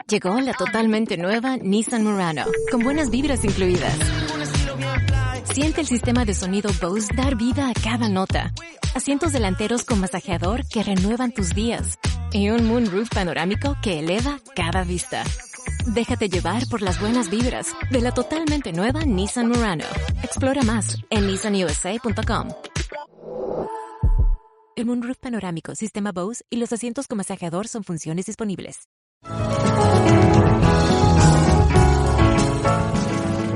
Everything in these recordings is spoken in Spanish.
Llegó la totalmente nueva Nissan Murano, con buenas vibras incluidas. Siente el sistema de sonido Bose dar vida a cada nota. Asientos delanteros con masajeador que renuevan tus días. Y un moonroof panorámico que eleva cada vista. Déjate llevar por las buenas vibras de la totalmente nueva Nissan Murano. Explora más en nissanusa.com. El moonroof panorámico, sistema Bose y los asientos con masajeador son funciones disponibles.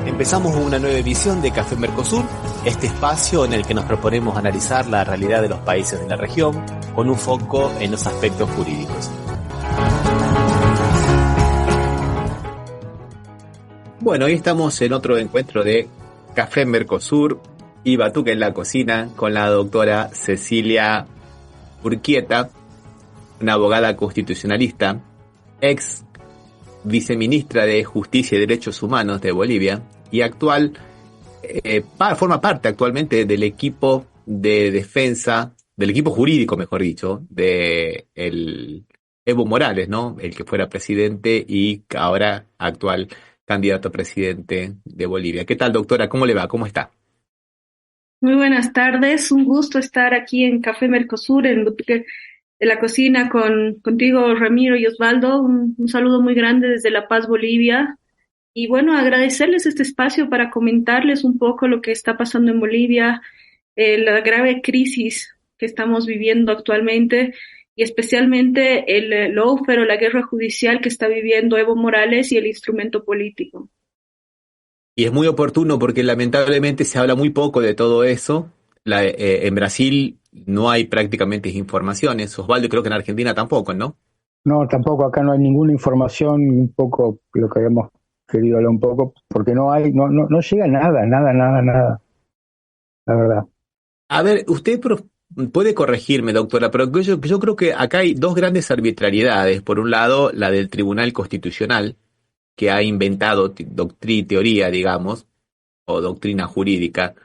Empezamos una nueva edición de Café Mercosur, este espacio en el que nos proponemos analizar la realidad de los países de la región con un foco en los aspectos jurídicos. Bueno, hoy estamos en otro encuentro de Café Mercosur y Batuque en la cocina con la doctora Cecilia Urquieta, una abogada constitucionalista, ex viceministra de Justicia y Derechos Humanos de Bolivia y forma parte actualmente del equipo de defensa, del equipo jurídico, mejor dicho, de el Evo Morales, ¿no? El que fuera presidente y ahora actual candidato a presidente de Bolivia. ¿Qué tal, doctora? ¿Cómo le va? ¿Cómo está? Muy buenas tardes, un gusto estar aquí en Café Mercosur, en Boutique de la Cocina, contigo, Ramiro y Osvaldo. Un saludo muy grande desde La Paz, Bolivia. Y bueno, agradecerles este espacio para comentarles un poco lo que está pasando en Bolivia, la grave crisis que estamos viviendo actualmente y especialmente el lawfare o la guerra judicial que está viviendo Evo Morales y el instrumento político. Y es muy oportuno porque lamentablemente se habla muy poco de todo eso. En Brasil no hay prácticamente informaciones. Osvaldo, creo que en Argentina tampoco, ¿no? No, tampoco, acá no hay ninguna información, un poco lo que habíamos querido hablar un poco, porque no llega nada, la verdad. A ver, usted puede corregirme, doctora, pero yo creo que acá hay dos grandes arbitrariedades. Por un lado, la del Tribunal Constitucional, que ha inventado teoría, digamos, o doctrina jurídica,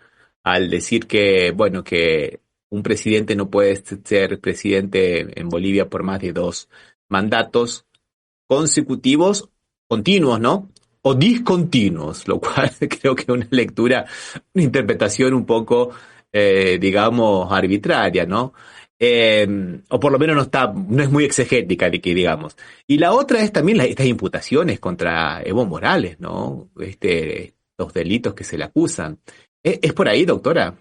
al decir que, bueno, que un presidente no puede ser presidente en Bolivia por más de 2 mandatos consecutivos, continuos, ¿no? O discontinuos, lo cual creo que es una lectura, una interpretación un poco, digamos, arbitraria, ¿no? O por lo menos no es muy exegética, que digamos. Y la otra es también estas imputaciones contra Evo Morales, ¿no? Los delitos que se le acusan. ¿Es por ahí, doctora?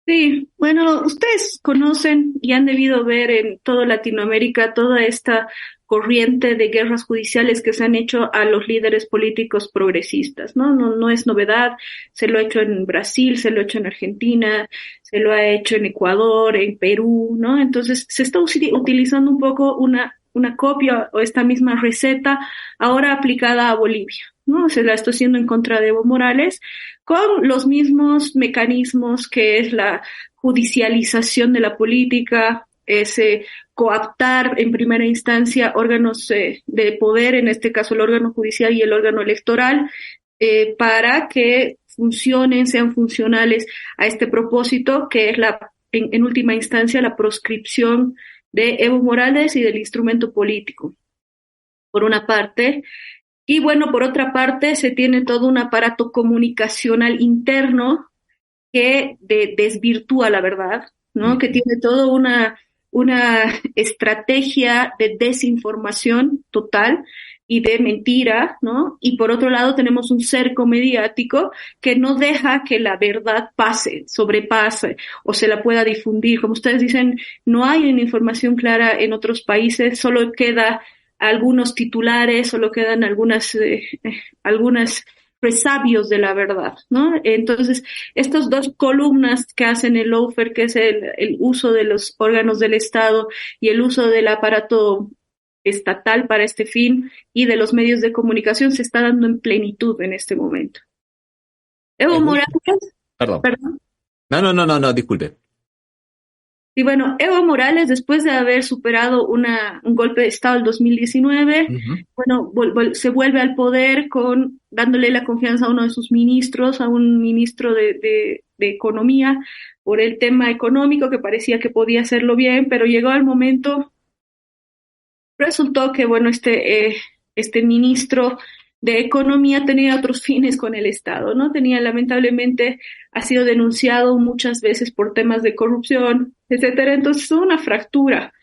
Sí, bueno, ustedes conocen y han debido ver en toda Latinoamérica toda esta corriente de guerras judiciales que se han hecho a los líderes políticos progresistas, ¿no? No es novedad, se lo ha hecho en Brasil, se lo ha hecho en Argentina, se lo ha hecho en Ecuador, en Perú, ¿no? Entonces se está utilizando un poco una copia o esta misma receta ahora aplicada a Bolivia, ¿no? Se la está haciendo en contra de Evo Morales con los mismos mecanismos que es la judicialización de la política, ese coaptar en primera instancia órganos de poder, en este caso el órgano judicial y el órgano electoral, para que sean funcionales a este propósito, que es en última instancia la proscripción de Evo Morales y del instrumento político, por una parte. Y bueno, por otra parte, se tiene todo un aparato comunicacional interno que desvirtúa la verdad, ¿no? Que tiene toda una estrategia de desinformación total y de mentira, ¿no? Y por otro lado tenemos un cerco mediático que no deja que la verdad sobrepase o se la pueda difundir. Como ustedes dicen, no hay una información clara en otros países, solo queda algunos titulares, solo quedan algunas presabios de la verdad, ¿no? Entonces, estas dos columnas que hacen el lawfare, que es el uso de los órganos del Estado y el uso del aparato estatal para este fin y de los medios de comunicación, se está dando en plenitud en este momento. Evo Morales, Perdón. No, disculpe. Y bueno, Evo Morales, después de haber superado un golpe de Estado el 2019, bueno, se vuelve al poder dándole la confianza a uno de sus ministros, a un ministro de Economía, por el tema económico, que parecía que podía hacerlo bien, pero llegó el momento Resultó que, bueno, este ministro de Economía tenía otros fines con el Estado, ¿no? Lamentablemente, ha sido denunciado muchas veces por temas de corrupción, etcétera. Entonces, hubo una fractura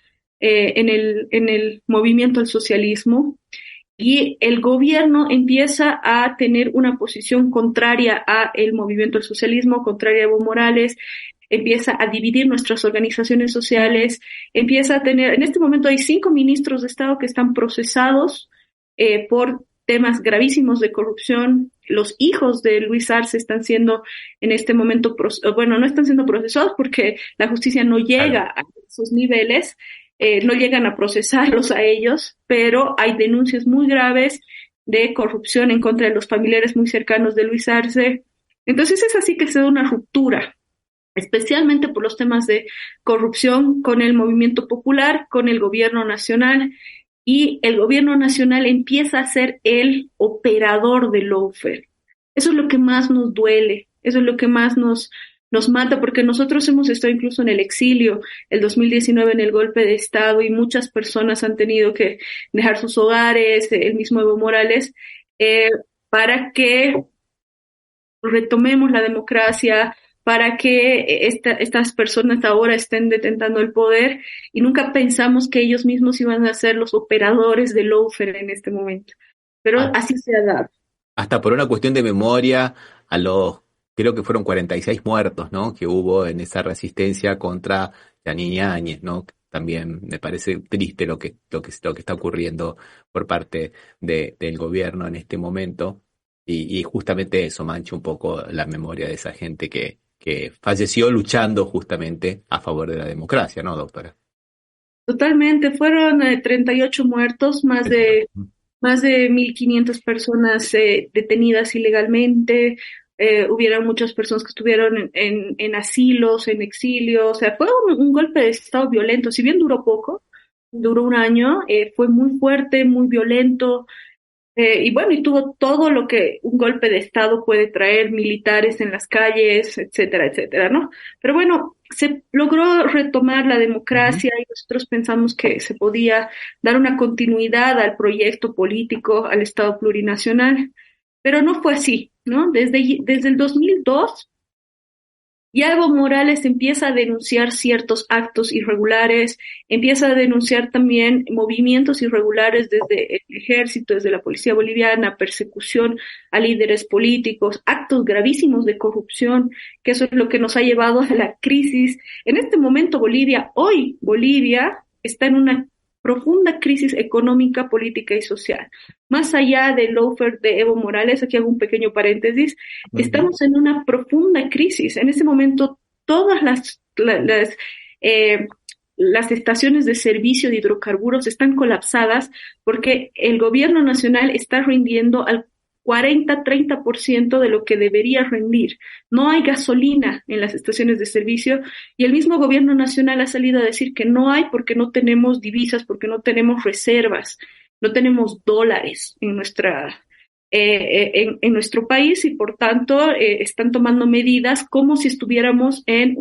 en el movimiento al socialismo, y el gobierno empieza a tener una posición contraria a el movimiento al socialismo, contraria a Evo Morales, empieza a dividir nuestras organizaciones sociales, empieza a tener, en este momento hay 5 ministros de Estado que están procesados por temas gravísimos de corrupción. Los hijos de Luis Arce están siendo en este momento, bueno, no están siendo procesados porque la justicia no llega a esos niveles, no llegan a procesarlos a ellos, pero hay denuncias muy graves de corrupción en contra de los familiares muy cercanos de Luis Arce. Entonces es así que se da una ruptura, especialmente por los temas de corrupción con el movimiento popular, con el gobierno nacional, y el gobierno nacional empieza a ser el operador del lawfare. Eso es lo que más nos duele, eso es lo que más nos mata, porque nosotros hemos estado incluso en el exilio, el 2019 en el golpe de Estado, y muchas personas han tenido que dejar sus hogares, el mismo Evo Morales, para que retomemos la democracia, para que estas personas ahora estén detentando el poder, y nunca pensamos que ellos mismos iban a ser los operadores del lawfare en este momento. Pero así se ha dado. Hasta por una cuestión de memoria creo que fueron 46 muertos, ¿no?, que hubo en esa resistencia contra Yanine Áñez, ¿no? También me parece triste lo que está ocurriendo por parte del gobierno en este momento, y justamente eso mancha un poco la memoria de esa gente que falleció luchando justamente a favor de la democracia, ¿no, doctora? Totalmente, fueron 38 muertos, más de 1.500 personas detenidas ilegalmente, hubieron muchas personas que estuvieron en asilos, en exilio, o sea, fue un golpe de Estado violento. Si bien duró poco, duró un año, fue muy fuerte, muy violento, y bueno, y tuvo todo lo que un golpe de Estado puede traer, militares en las calles, etcétera, etcétera, ¿no? Pero bueno, se logró retomar la democracia, y nosotros pensamos que se podía dar una continuidad al proyecto político, al Estado plurinacional, pero no fue así, ¿no? Desde el 2002, ya Evo Morales empieza a denunciar ciertos actos irregulares, empieza a denunciar también movimientos irregulares desde el ejército, desde la policía boliviana, persecución a líderes políticos, actos gravísimos de corrupción, que eso es lo que nos ha llevado a la crisis. En este momento Bolivia está en una profunda crisis económica, política y social. Más allá del lawfare de Evo Morales, aquí hago un pequeño paréntesis, estamos en una profunda crisis. En este momento todas las estaciones de servicio de hidrocarburos están colapsadas porque el gobierno nacional está rindiendo al 40-30% de lo que debería rendir. No hay gasolina en las estaciones de servicio, y el mismo gobierno nacional ha salido a decir que no hay porque no tenemos divisas, porque no tenemos reservas, no tenemos dólares en nuestro país, y por tanto están tomando medidas como si estuviéramos en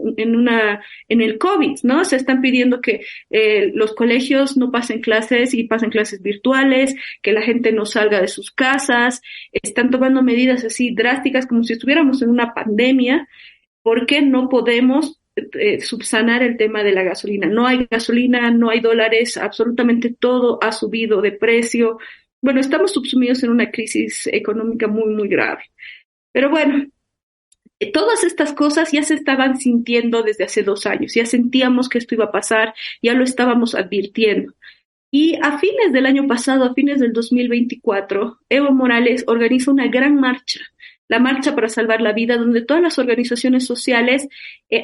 el COVID, ¿no? Se están pidiendo que los colegios no pasen clases y pasen clases virtuales, que la gente no salga de sus casas, están tomando medidas así drásticas como si estuviéramos en una pandemia, porque no podemos subsanar el tema de la gasolina. No hay gasolina, no hay dólares, absolutamente todo ha subido de precio. Bueno, estamos subsumidos en una crisis económica muy, muy grave. Pero bueno, todas estas cosas ya se estaban sintiendo desde hace 2 años, ya sentíamos que esto iba a pasar, ya lo estábamos advirtiendo. Y a fines del año pasado, a fines del 2024, Evo Morales organiza una gran marcha, la Marcha para Salvar la Vida, donde todas las organizaciones sociales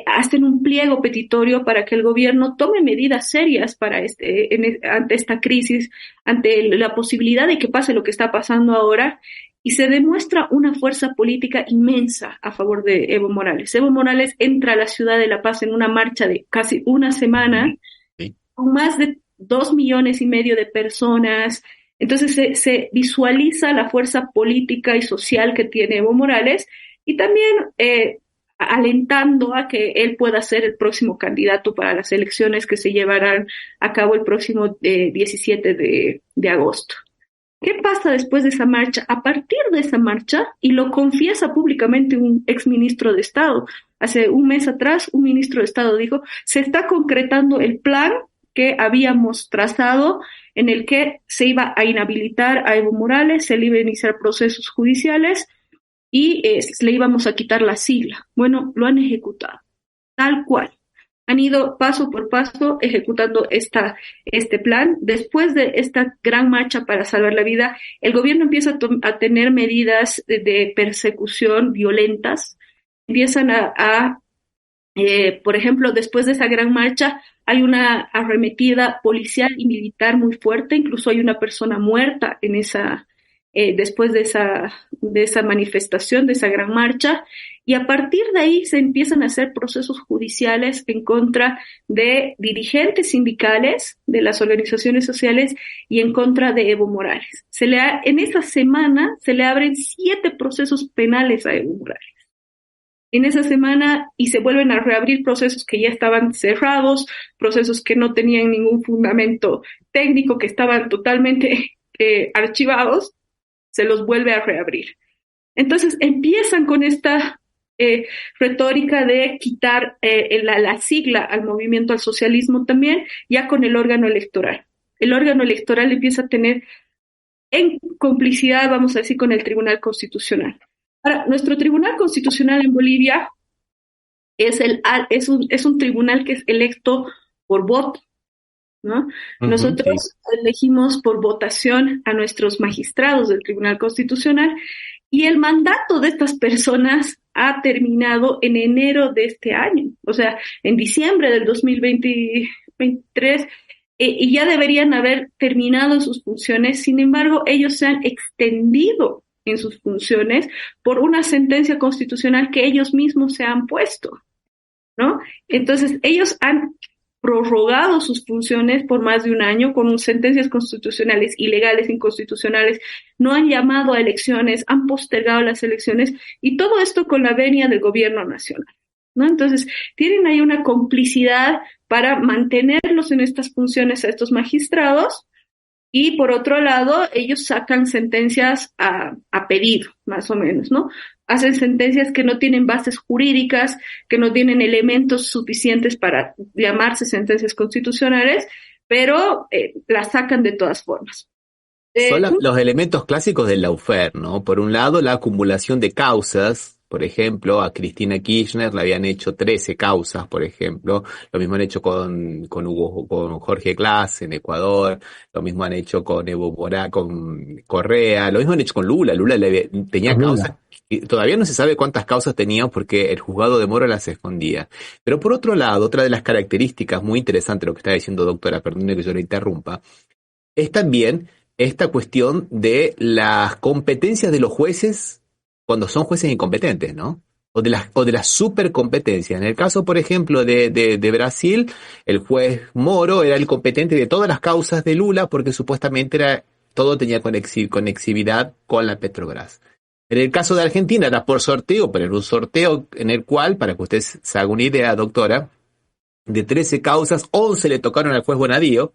hacen un pliego petitorio para que el gobierno tome medidas serias para ante esta crisis, ante la posibilidad de que pase lo que está pasando ahora, y se demuestra una fuerza política inmensa a favor de Evo Morales. Evo Morales entra a la ciudad de La Paz en una marcha de casi una semana, con más de 2,5 millones de personas. Entonces se visualiza la fuerza política y social que tiene Evo Morales, y también alentando a que él pueda ser el próximo candidato para las elecciones que se llevarán a cabo el próximo 17 de agosto. ¿Qué pasa después de esa marcha? A partir de esa marcha, y lo confiesa públicamente un exministro de Estado, hace un mes atrás un ministro de Estado dijo, se está concretando el plan que habíamos trazado en el que se iba a inhabilitar a Evo Morales, se le iba a iniciar procesos judiciales y le íbamos a quitar la sigla. Bueno, lo han ejecutado, tal cual. Han ido paso por paso ejecutando este plan. Después de esta gran marcha para salvar la vida, el gobierno empieza a tener medidas de persecución violentas. Empiezan por ejemplo, después de esa gran marcha, hay una arremetida policial y militar muy fuerte. Incluso hay una persona muerta en después de esa manifestación, de esa gran marcha, y a partir de ahí se empiezan a hacer procesos judiciales en contra de dirigentes sindicales, de las organizaciones sociales y en contra de Evo Morales. En esa semana se le abren 7 procesos penales a Evo Morales. En esa semana, y se vuelven a reabrir procesos que ya estaban cerrados, procesos que no tenían ningún fundamento técnico, que estaban totalmente archivados, se los vuelve a reabrir. Entonces empiezan con esta retórica de quitar la sigla al movimiento al socialismo también, ya con el órgano electoral. El órgano electoral empieza a tener en complicidad, vamos a decir, con el Tribunal Constitucional. Ahora, nuestro Tribunal Constitucional en Bolivia es un tribunal que es electo por voto, ¿no? Nosotros elegimos por votación a nuestros magistrados del Tribunal Constitucional y el mandato de estas personas ha terminado en enero de este año, o sea, en diciembre del 2023, y ya deberían haber terminado sus funciones. Sin embargo, ellos se han extendido en sus funciones por una sentencia constitucional que ellos mismos se han puesto, ¿no? Entonces, ellos han prorrogado sus funciones por más de un año con sentencias constitucionales ilegales, inconstitucionales, no han llamado a elecciones, han postergado las elecciones, y todo esto con la venia del gobierno nacional, ¿no? Entonces, tienen ahí una complicidad para mantenerlos en estas funciones a estos magistrados, y por otro lado, ellos sacan sentencias a pedido, más o menos, ¿no? Hacen sentencias que no tienen bases jurídicas, que no tienen elementos suficientes para llamarse sentencias constitucionales, pero las sacan de todas formas. Son los elementos clásicos del lawfare, ¿no? Por un lado, la acumulación de causas. Por ejemplo, a Cristina Kirchner le habían hecho 13 causas, por ejemplo. Lo mismo han hecho con Jorge Glass en Ecuador. Lo mismo han hecho con Evo Morales, con Correa. Lo mismo han hecho con Lula. Lula tenía causas. Y todavía no se sabe cuántas causas tenía porque el juzgado de Mora las escondía. Pero por otro lado, otra de las características muy interesantes de lo que está diciendo, doctora, perdone que yo la interrumpa, es también esta cuestión de las competencias de los jueces cuando son jueces incompetentes, ¿no? O de las supercompetencias. En el caso, por ejemplo, de Brasil, el juez Moro era el competente de todas las causas de Lula porque supuestamente todo tenía conexividad con la Petrobras. En el caso de Argentina era por sorteo, pero era un sorteo en el cual, para que usted se haga una idea, doctora, de 13 causas, 11 le tocaron al juez Bonadío,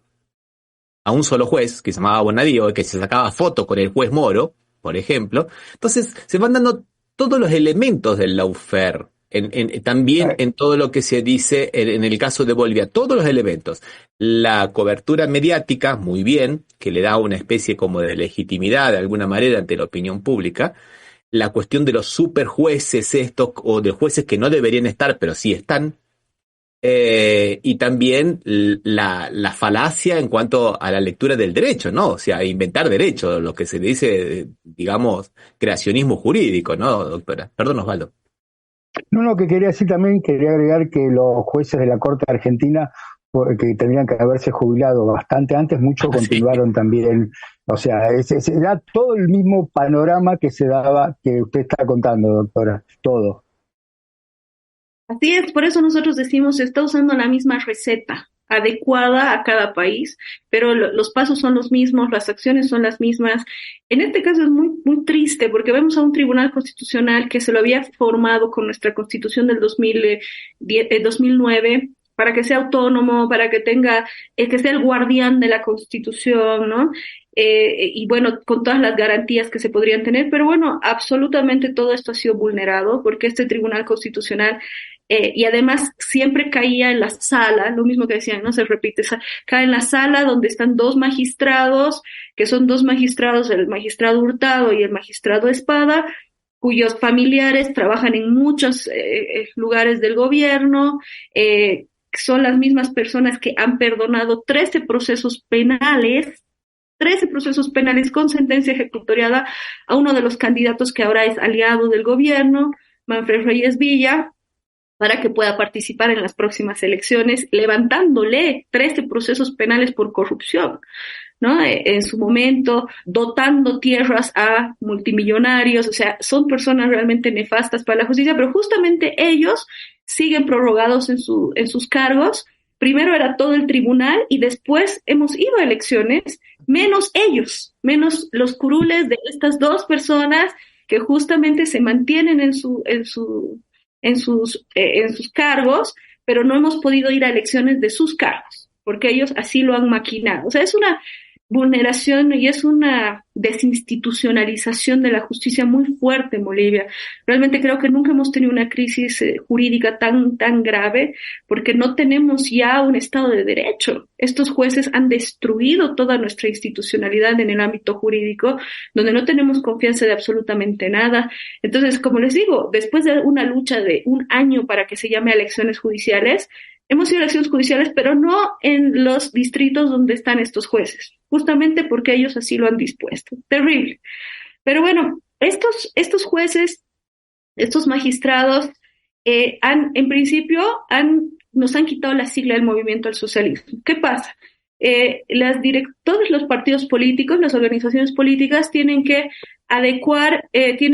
a un solo juez que se llamaba Bonadío, que se sacaba foto con el juez Moro, por ejemplo. Entonces, se van dando todos los elementos del lawfare, también en todo lo que se dice en el caso de Bolivia, todos los elementos. La cobertura mediática, muy bien, que le da una especie como de legitimidad de alguna manera ante la opinión pública. La cuestión de los superjueces o de jueces que no deberían estar, pero sí están. Y también la falacia en cuanto a la lectura del derecho, ¿no? O sea, inventar derecho, lo que se dice, digamos, creacionismo jurídico, ¿no, doctora? Perdón, Osvaldo. No, que quería decir también, quería agregar que los jueces de la Corte Argentina, que tendrían que haberse jubilado bastante antes, muchos continuaron también. O sea, era todo el mismo panorama que se daba, que usted está contando, doctora, todo. Así es, por eso nosotros decimos, se está usando la misma receta adecuada a cada país, pero los pasos son los mismos, las acciones son las mismas. En este caso es muy, muy triste porque vemos a un tribunal constitucional que se lo había formado con nuestra constitución del 2009 para que sea autónomo, para que tenga, que sea el guardián de la constitución, ¿no? Y bueno, con todas las garantías que se podrían tener, pero bueno, absolutamente todo esto ha sido vulnerado porque este tribunal constitucional y además siempre caía en la sala, lo mismo que decían, no se repite, cae en la sala donde están dos magistrados, que son dos magistrados, el magistrado Hurtado y el magistrado Espada, cuyos familiares trabajan en muchos lugares del gobierno, son las mismas personas que han perdonado 13 procesos penales con sentencia ejecutoriada a uno de los candidatos que ahora es aliado del gobierno, Manfred Reyes Villa, para que pueda participar en las próximas elecciones, levantándole 13 procesos penales por corrupción, ¿no? En su momento, dotando tierras a multimillonarios, o sea, son personas realmente nefastas para la justicia, pero justamente ellos siguen prorrogados en sus cargos. Primero era todo el tribunal y después hemos ido a elecciones, menos ellos, menos los curules de estas dos personas que justamente se mantienen en sus cargos, pero no hemos podido ir a elecciones de sus cargos, porque ellos así lo han maquinado. O sea, es una vulneración y es una desinstitucionalización de la justicia muy fuerte en Bolivia. Realmente creo que nunca hemos tenido una crisis jurídica tan grave, porque no tenemos ya un Estado de Derecho. Estos jueces han destruido toda nuestra institucionalidad en el ámbito jurídico, donde no tenemos confianza de absolutamente nada. Entonces, como les digo, después de una lucha de un año para que se llame a elecciones judiciales, hemos ido a elecciones judiciales, pero no en los distritos donde están estos jueces, justamente porque ellos así lo han dispuesto. Terrible. Pero bueno, estos jueces, estos magistrados, en principio nos han quitado la sigla del movimiento al socialismo. ¿Qué pasa? Todos los partidos políticos, las organizaciones políticas tienen que adecuar, elegir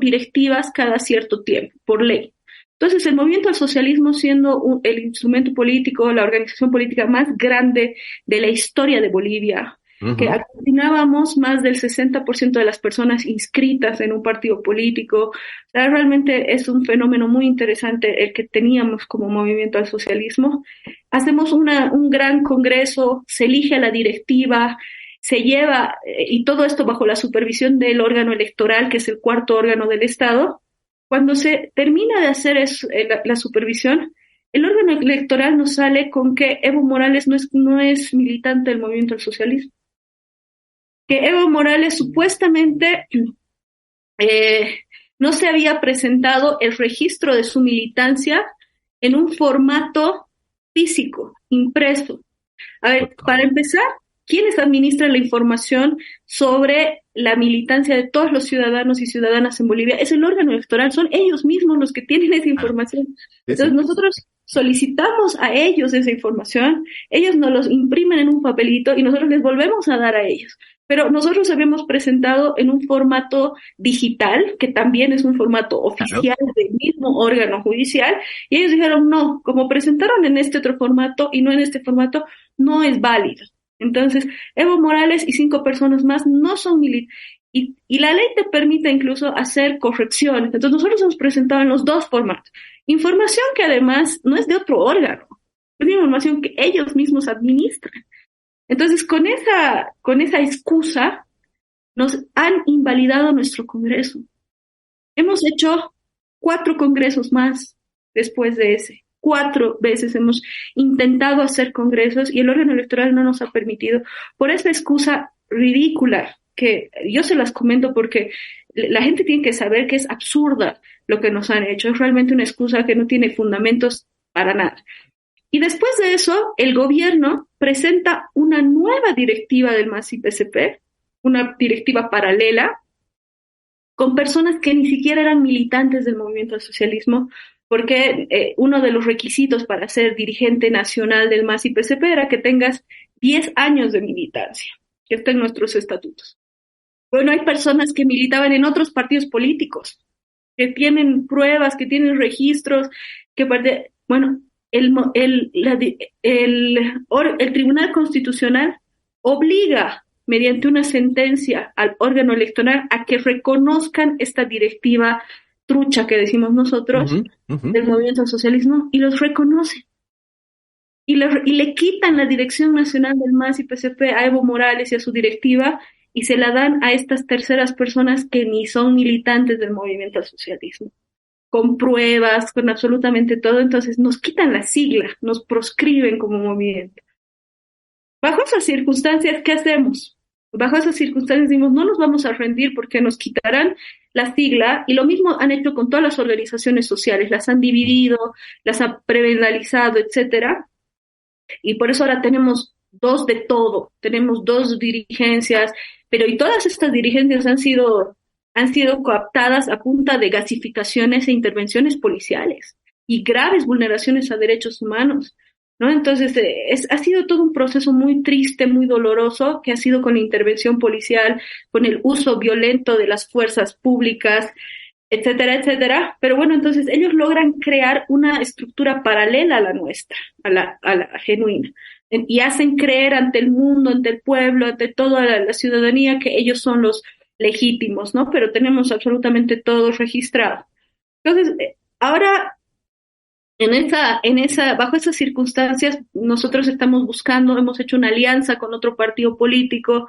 directivas cada cierto tiempo, por ley. Entonces, el movimiento al socialismo, siendo el instrumento político, la organización política más grande de la historia de Bolivia, que aglutinábamos más del 60% de las personas inscritas en un partido político. O sea, realmente es un fenómeno muy interesante el que teníamos como movimiento al socialismo. Hacemos un gran congreso, se elige a la directiva, se lleva, y todo esto bajo la supervisión del órgano electoral, que es el cuarto órgano del Estado. Cuando se termina de hacer la supervisión, el órgano electoral nos sale con que Evo Morales no es militante del movimiento al socialismo. Que Evo Morales supuestamente no se había presentado el registro de su militancia en un formato físico, impreso. A ver, para empezar, ¿quiénes administran la información sobre la militancia de todos los ciudadanos y ciudadanas en Bolivia? Es el órgano electoral, son ellos mismos los que tienen esa información. Entonces nosotros solicitamos a ellos esa información, ellos nos los imprimen en un papelito y nosotros les volvemos a dar a ellos. Pero nosotros habíamos presentado en un formato digital, que también es un formato oficial del mismo órgano judicial, y ellos dijeron, no, como presentaron en este otro formato y no en este formato, no es válido. Entonces, Evo Morales y 5 personas más no son militantes. Y la ley te permite incluso hacer correcciones. Entonces, nosotros hemos presentado en los dos formatos. Información que además no es de otro órgano, es información que ellos mismos administran. Entonces, con esa excusa, nos han invalidado nuestro Congreso. Hemos hecho 4 congresos más después de ese. 4 veces hemos intentado hacer congresos y el órgano electoral no nos ha permitido por esa excusa ridícula, que yo se las comento porque la gente tiene que saber que es absurda lo que nos han hecho. Es realmente una excusa que no tiene fundamentos para nada. Y después de eso, el gobierno presenta una nueva directiva del MAS-IPCP, una directiva paralela, con personas que ni siquiera eran militantes del movimiento al socialismo, porque uno de los requisitos para ser dirigente nacional del MAS-IPCP era que tengas 10 años de militancia, que está en nuestros estatutos. Bueno, hay personas que militaban en otros partidos políticos, que tienen pruebas, que tienen registros, bueno, el Tribunal Constitucional obliga mediante una sentencia al órgano electoral a que reconozcan esta directiva trucha que decimos nosotros del movimiento al socialismo, y los reconocen. Y le quitan la dirección nacional del MAS y PCP a Evo Morales y a su directiva, y se la dan a estas terceras personas que ni son militantes del movimiento al socialismo, con pruebas, con absolutamente todo. Entonces nos quitan la sigla, nos proscriben como movimiento. Bajo esas circunstancias, ¿qué hacemos? Bajo esas circunstancias decimos, no nos vamos a rendir porque nos quitarán la sigla, y lo mismo han hecho con todas las organizaciones sociales, las han dividido, las han prebenalizado, etcétera, y por eso ahora tenemos dos de todo, tenemos dos dirigencias, pero y todas estas dirigencias han sido cooptadas a punta de gasificaciones e intervenciones policiales y graves vulneraciones a derechos humanos, ¿no? Entonces, ha sido todo un proceso muy triste, muy doloroso, que ha sido con la intervención policial, con el uso violento de las fuerzas públicas, etcétera, etcétera. Pero bueno, entonces ellos logran crear una estructura paralela a la nuestra, a la genuina, y hacen creer ante el mundo, ante el pueblo, ante toda la ciudadanía que ellos son los legítimos, ¿no? Pero tenemos absolutamente todo registrado. Entonces, ahora, bajo esas circunstancias, nosotros estamos buscando, hemos hecho una alianza con otro partido político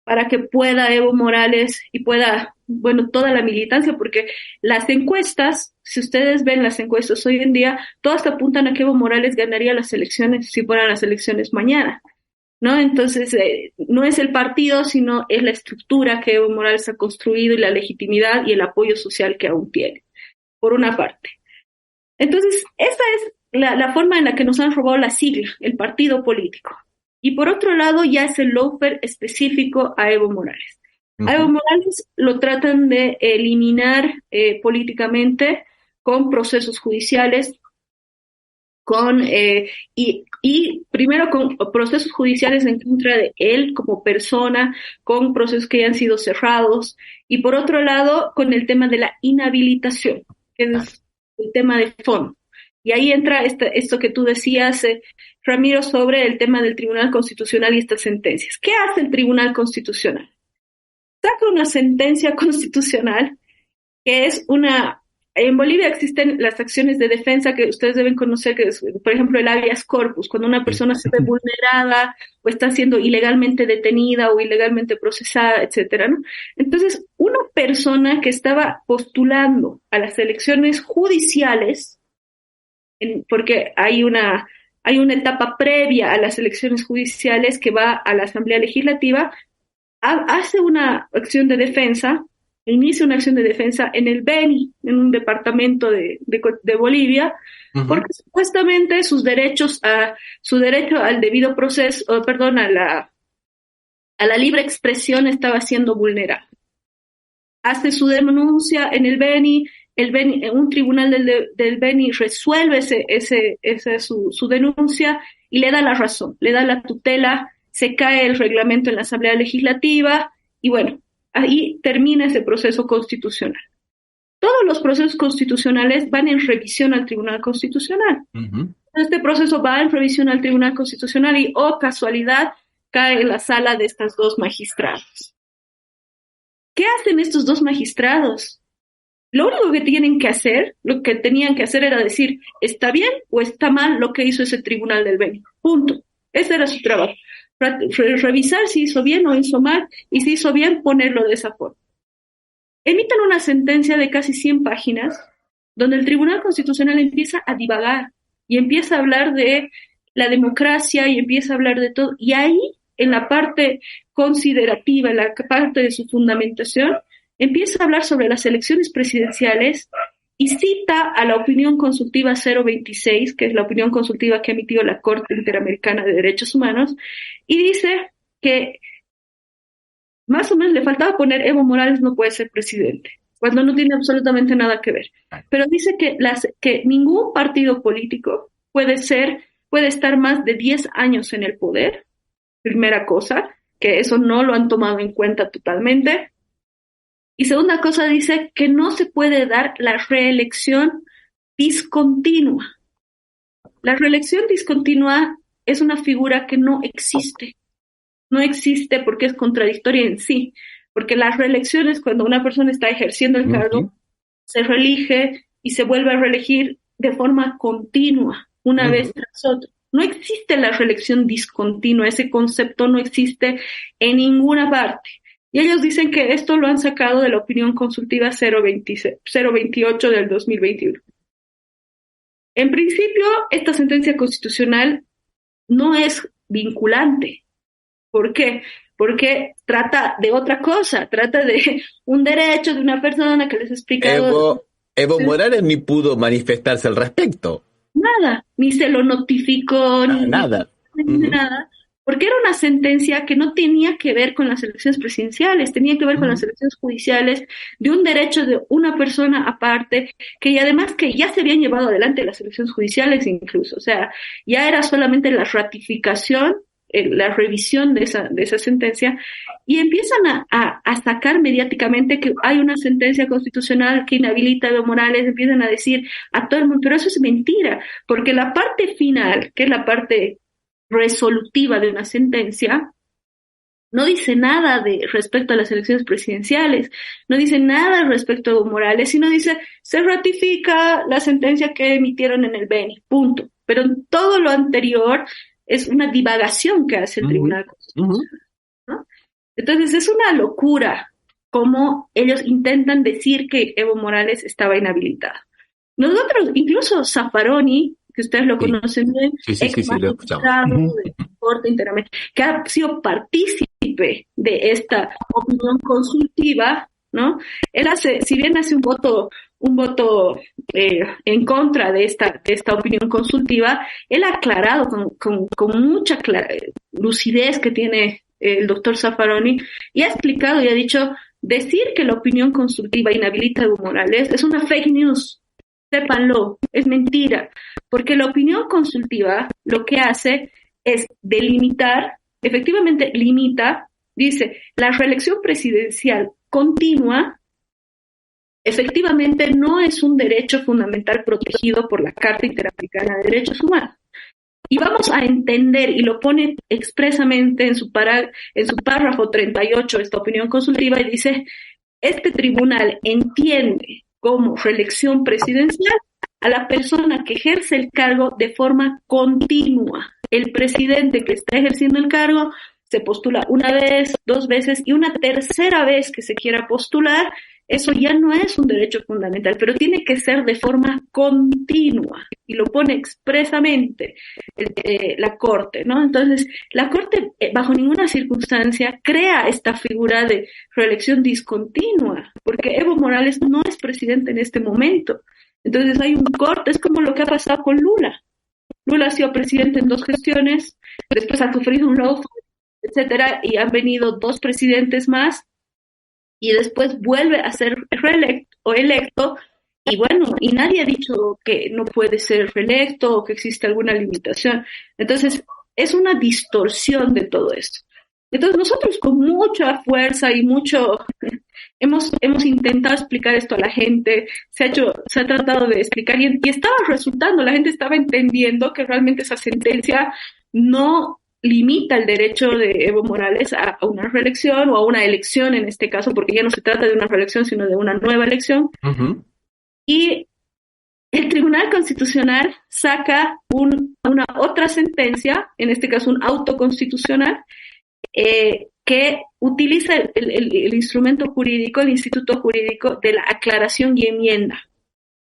para que pueda Evo Morales y pueda, bueno, toda la militancia, porque las encuestas, si ustedes ven las encuestas hoy en día, todas apuntan a que Evo Morales ganaría las elecciones si fueran las elecciones mañana, ¿no? Entonces, no es el partido, sino es la estructura que Evo Morales ha construido y la legitimidad y el apoyo social que aún tiene, por una parte. Entonces, esta es la forma en la que nos han robado la sigla, el partido político. Y por otro lado, ya es el lawfare específico a Evo Morales. A Evo Morales lo tratan de eliminar políticamente con procesos judiciales, y primero con procesos judiciales en contra de él como persona, con procesos que ya han sido cerrados, y por otro lado con el tema de la inhabilitación, que es el tema de fondo. Y ahí entra esto que tú decías, Ramiro, sobre el tema del Tribunal Constitucional y estas sentencias. ¿Qué hace el Tribunal Constitucional? Saca una sentencia constitucional que es en Bolivia existen las acciones de defensa que ustedes deben conocer, que es, por ejemplo, el habeas corpus, cuando una persona se ve vulnerada o está siendo ilegalmente detenida o ilegalmente procesada, etcétera, ¿no? Entonces, una persona que estaba postulando a las elecciones judiciales, porque hay una etapa previa a las elecciones judiciales que va a la Asamblea Legislativa, hace una acción de defensa, inicia una acción de defensa en el Beni, en un departamento de Bolivia, porque supuestamente su derecho al debido proceso, a la libre expresión estaba siendo vulnerado. Hace su denuncia en el Beni, un tribunal del Beni resuelve su denuncia y le da la razón, le da la tutela, se cae el reglamento en la Asamblea Legislativa y bueno, ahí termina ese proceso constitucional. Todos los procesos constitucionales van en revisión al Tribunal Constitucional. Este proceso va en revisión al Tribunal Constitucional y, oh casualidad, cae en la sala de estos dos magistrados. ¿Qué hacen estos dos magistrados? Lo único que tenían que hacer era decir, ¿está bien o está mal lo que hizo ese tribunal del Beni? Punto. Ese era su trabajo. Revisar si hizo bien o hizo mal, y si hizo bien, ponerlo de esa forma. Emiten una sentencia de casi 100 páginas, donde el Tribunal Constitucional empieza a divagar, y empieza a hablar de la democracia, y empieza a hablar de todo, y ahí, en la parte considerativa, en la parte de su fundamentación, empieza a hablar sobre las elecciones presidenciales, y cita a la opinión consultiva 026, que es la opinión consultiva que ha emitido la Corte Interamericana de Derechos Humanos, y dice que más o menos le faltaba poner Evo Morales no puede ser presidente, cuando no tiene absolutamente nada que ver. Pero dice que ningún partido político puede estar más de 10 años en el poder, primera cosa, que eso no lo han tomado en cuenta totalmente. Y segunda cosa, dice que no se puede dar la reelección discontinua. la reelección discontinua es una figura que no existe. No existe porque es contradictoria en sí. Porque las reelecciones, cuando una persona está ejerciendo el cargo, se reelige y se vuelve a reelegir de forma continua, una vez tras otra. No existe la reelección discontinua, ese concepto no existe en ninguna parte. Y ellos dicen que esto lo han sacado de la opinión consultiva 028 del 2021. En principio, esta sentencia constitucional no es vinculante. ¿Por qué? Porque trata de otra cosa, trata de un derecho de una persona que les he explicado. Evo Morales ni pudo manifestarse al respecto. Nada, ni se lo notificó, nada. Nada, porque era una sentencia que no tenía que ver con las elecciones presidenciales, tenía que ver con las elecciones judiciales de un derecho de una persona aparte, y además que ya se habían llevado adelante las elecciones judiciales incluso, o sea, ya era solamente la ratificación, la revisión de esa sentencia, y empiezan a sacar mediáticamente que hay una sentencia constitucional que inhabilita a Evo Morales, empiezan a decir a todo el mundo, pero eso es mentira, porque la parte final, que es la parte resolutiva de una sentencia, no dice nada respecto a las elecciones presidenciales, no dice nada respecto a Evo Morales, sino dice, se ratifica la sentencia que emitieron en el Beni, punto. Pero en todo lo anterior es una divagación que hace el Tribunal Constitucional, ¿no? Entonces es una locura cómo ellos intentan decir que Evo Morales estaba inhabilitado. Nosotros, incluso Zaffaroni, que ustedes lo conocen bien, lo escuchamos. De Corte Interamericana, que ha sido partícipe de esta opinión consultiva, ¿no? Él si bien hace un voto en contra de esta opinión consultiva, él ha aclarado con mucha lucidez que tiene el doctor Zaffaroni, y ha explicado y ha dicho, decir que la opinión consultiva inhabilita a Evo Morales es una fake news, sépanlo, es mentira, porque la opinión consultiva lo que hace es delimitar, efectivamente limita, dice, la reelección presidencial continua efectivamente no es un derecho fundamental protegido por la Carta Interamericana de Derechos Humanos. Y vamos a entender, y lo pone expresamente en su párrafo 38 esta opinión consultiva, y dice, este tribunal entiende como reelección presidencial a la persona que ejerce el cargo de forma continua. El presidente que está ejerciendo el cargo se postula una vez, dos veces, y una tercera vez que se quiera postular, eso ya no es un derecho fundamental, pero tiene que ser de forma continua, y lo pone expresamente la Corte, ¿no? Entonces, la Corte, bajo ninguna circunstancia, crea esta figura de reelección discontinua, porque Evo Morales no es presidente en este momento. Entonces, hay un corte, es como lo que ha pasado con Lula. Lula ha sido presidente en 2 gestiones, después ha sufrido un lawfare, etcétera, y han venido 2 presidentes más, y después vuelve a ser reelecto o electo, y bueno, y nadie ha dicho que no puede ser reelecto o que existe alguna limitación. Entonces, es una distorsión de todo esto. Entonces, nosotros con mucha fuerza y hemos intentado explicar esto a la gente, se ha tratado de explicar, y estaba resultando, la gente estaba entendiendo que realmente esa sentencia no limita el derecho de Evo Morales a una reelección o a una elección en este caso, porque ya no se trata de una reelección, sino de una nueva elección. Y el Tribunal Constitucional saca una otra sentencia, en este caso un auto constitucional, que utiliza el instrumento jurídico, el instituto jurídico de la aclaración y enmienda.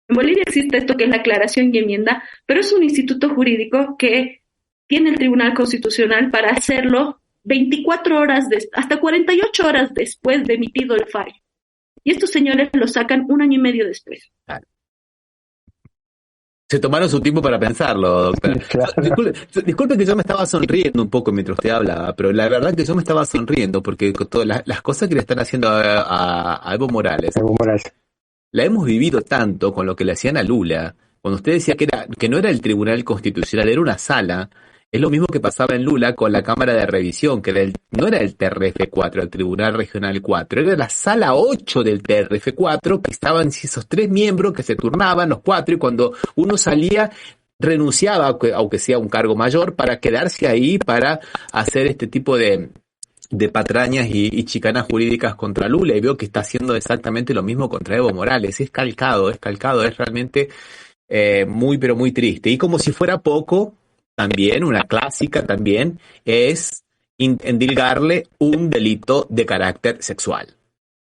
En Bolivia existe esto que es la aclaración y enmienda, pero es un instituto jurídico que tiene el Tribunal Constitucional para hacerlo 24 horas, hasta 48 horas después de emitido el fallo. Y estos señores lo sacan 1 año y medio después. Claro. Se tomaron su tiempo para pensarlo, doctora. Claro. Disculpe que yo me estaba sonriendo un poco mientras usted hablaba, pero la verdad que yo me estaba sonriendo porque con todas las cosas que le están haciendo a Evo Morales, la hemos vivido tanto con lo que le hacían a Lula. Cuando usted decía que no era el Tribunal Constitucional, era una sala. Es lo mismo que pasaba en Lula con la Cámara de Revisión, que no era el TRF4, el Tribunal Regional 4, era la Sala 8 del TRF4, que estaban esos 3 miembros que se turnaban, los 4, y cuando uno salía, renunciaba, aunque sea un cargo mayor, para quedarse ahí, para hacer este tipo de patrañas y chicanas jurídicas contra Lula, y veo que está haciendo exactamente lo mismo contra Evo Morales. Es calcado, es realmente muy, pero muy triste. Y como si fuera poco, también, una clásica también, es endilgarle un delito de carácter sexual.